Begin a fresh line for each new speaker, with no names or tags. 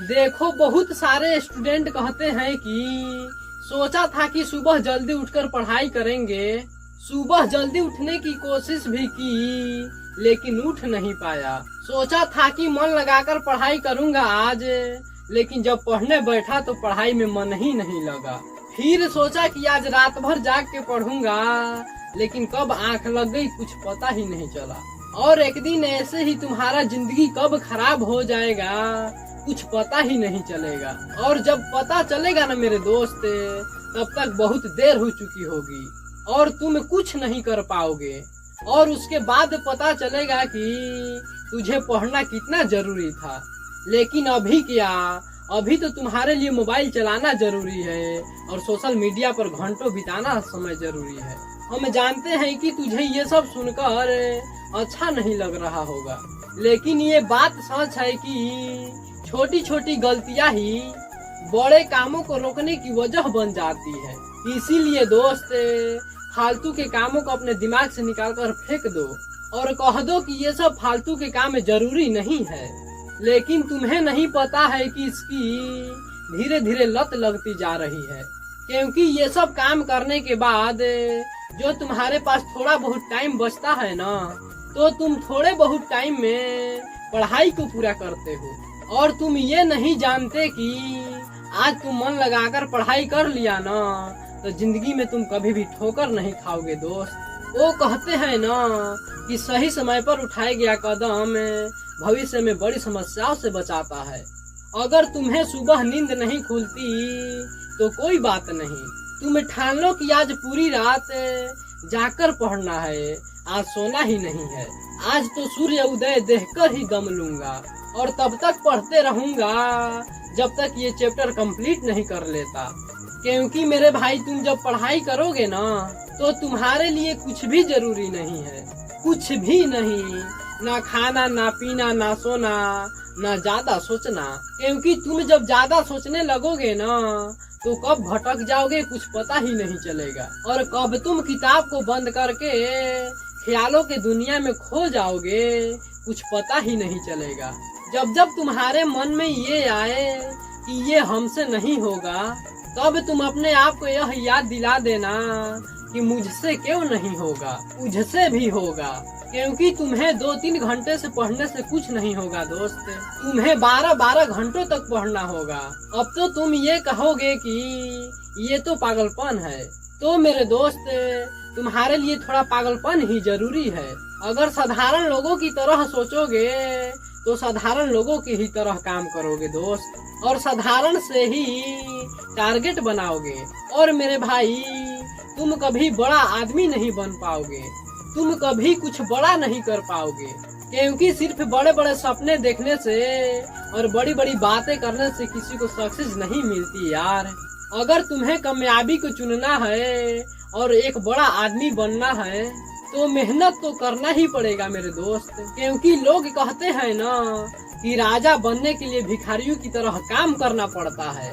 देखो, बहुत सारे स्टूडेंट कहते हैं कि सोचा था कि सुबह जल्दी उठकर पढ़ाई करेंगे। सुबह जल्दी उठने की कोशिश भी की, लेकिन उठ नहीं पाया। सोचा था कि मन लगाकर पढ़ाई करूंगा आज, लेकिन जब पढ़ने बैठा तो पढ़ाई में मन ही नहीं लगा। फिर सोचा कि आज रात भर जाग के पढ़ूंगा, लेकिन कब आंख लग गई कुछ पता ही नहीं चला। और एक दिन ऐसे ही तुम्हारा जिंदगी कब खराब हो जाएगा कुछ पता ही नहीं चलेगा। और जब पता चलेगा ना मेरे दोस्त, तब तक बहुत देर हो चुकी होगी और तुम कुछ नहीं कर पाओगे। और उसके बाद पता चलेगा कि तुझे पढ़ना कितना जरूरी था। लेकिन अभी क्या, अभी तो तुम्हारे लिए मोबाइल चलाना जरूरी है और सोशल मीडिया पर घंटों बिताना समय जरूरी है। हम जानते हैं कि तुझे ये सब सुनकर अच्छा नहीं लग रहा होगा, लेकिन ये बात सच है कि छोटी छोटी गलतियां ही बड़े कामों को रोकने की वजह बन जाती है। इसीलिए दोस्त, फालतू के कामों को अपने दिमाग से निकालकर फेंक दो और कह दो कि ये सब फालतू के काम जरूरी नहीं है। लेकिन तुम्हें नहीं पता है कि इसकी धीरे धीरे लत लगती जा रही है, क्योंकि ये सब काम करने के बाद जो तुम्हारे पास थोड़ा बहुत टाइम बचता है ना, तो तुम थोड़े बहुत टाइम में पढ़ाई को पूरा करते हो। और तुम ये नहीं जानते कि आज तुम मन लगाकर पढ़ाई कर लिया ना, तो जिंदगी में तुम कभी भी ठोकर नहीं खाओगे दोस्त। वो कहते हैं ना कि सही समय पर उठाया गया कदम भविष्य में बड़ी समस्याओं से बचाता है। अगर तुम्हें सुबह नींद नहीं खुलती तो कोई बात नहीं, तुम ठान लो कि आज पूरी रात जाकर पढ़ना है, आज सोना ही नहीं है। आज तो सूर्य उदय देखकर ही दम लूंगा और तब तक पढ़ते रहूंगा जब तक ये चैप्टर कंप्लीट नहीं कर लेता। क्योंकि मेरे भाई, तुम जब पढ़ाई करोगे ना, तो तुम्हारे लिए कुछ भी जरूरी नहीं है, कुछ भी नहीं। ना खाना, ना पीना, ना सोना, ना ज्यादा सोचना। क्योंकि तुम जब ज्यादा सोचने लगोगे ना, तो कब भटक जाओगे कुछ पता ही नहीं चलेगा। और कब तुम किताब को बंद करके ख्यालों के दुनिया में खो जाओगे कुछ पता ही नहीं चलेगा। जब जब तुम्हारे मन में ये आए कि ये हमसे नहीं होगा, तब तुम अपने आप को यह याद दिला देना कि मुझसे क्यों नहीं होगा, मुझसे भी होगा। क्योंकि तुम्हें 2-3 घंटे से पढ़ने से कुछ नहीं होगा दोस्त, तुम्हें 12-12 घंटों तक पढ़ना होगा। अब तो तुम ये कहोगे कि ये तो पागलपन है। तो मेरे दोस्त, तुम्हारे लिए थोड़ा पागलपन ही जरूरी है। अगर साधारण लोगों की तरह सोचोगे तो साधारण लोगों की ही तरह काम करोगे दोस्त, और साधारण से ही टारगेट बनाओगे। और मेरे भाई, तुम कभी बड़ा आदमी नहीं बन पाओगे, तुम कभी कुछ बड़ा नहीं कर पाओगे। क्योंकि सिर्फ बड़े बड़े सपने देखने से और बड़ी बड़ी बातें करने से किसी को सक्सेस नहीं मिलती यार। अगर तुम्हें कामयाबी को चुनना है और एक बड़ा आदमी बनना है, तो मेहनत तो करना ही पड़ेगा मेरे दोस्त। क्योंकि लोग कहते हैं ना कि राजा बनने के लिए भिखारियों की तरह काम करना पड़ता है।